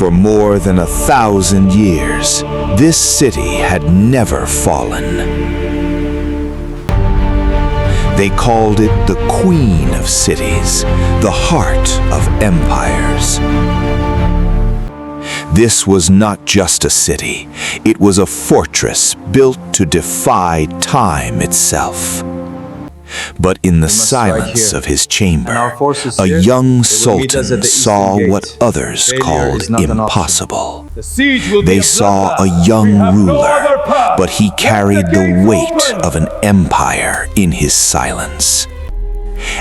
For more than 1,000 years, this city had never fallen. They called it the Queen of Cities, the heart of empires. This was not just a city, it was a fortress built to defy time itself. But in the silence of his chamber, a young sultan saw what others called impossible. They saw a young ruler, but he carried the weight of an empire in his silence.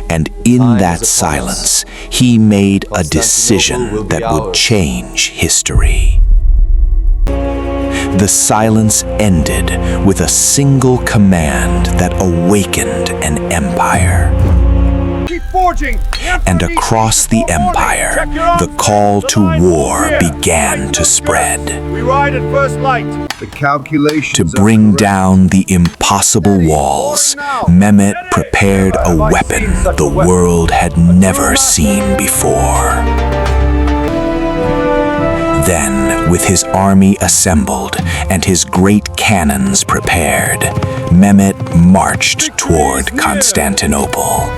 And in that silence, he made a decision that would change history. The silence ended with a single command that awakened an empire. And across the empire, the call to war began to spread. To bring down the impossible walls, Mehmet prepared a weapon the world had never seen before. Then, with his army assembled and his great cannons prepared, Mehmet marched toward Constantinople.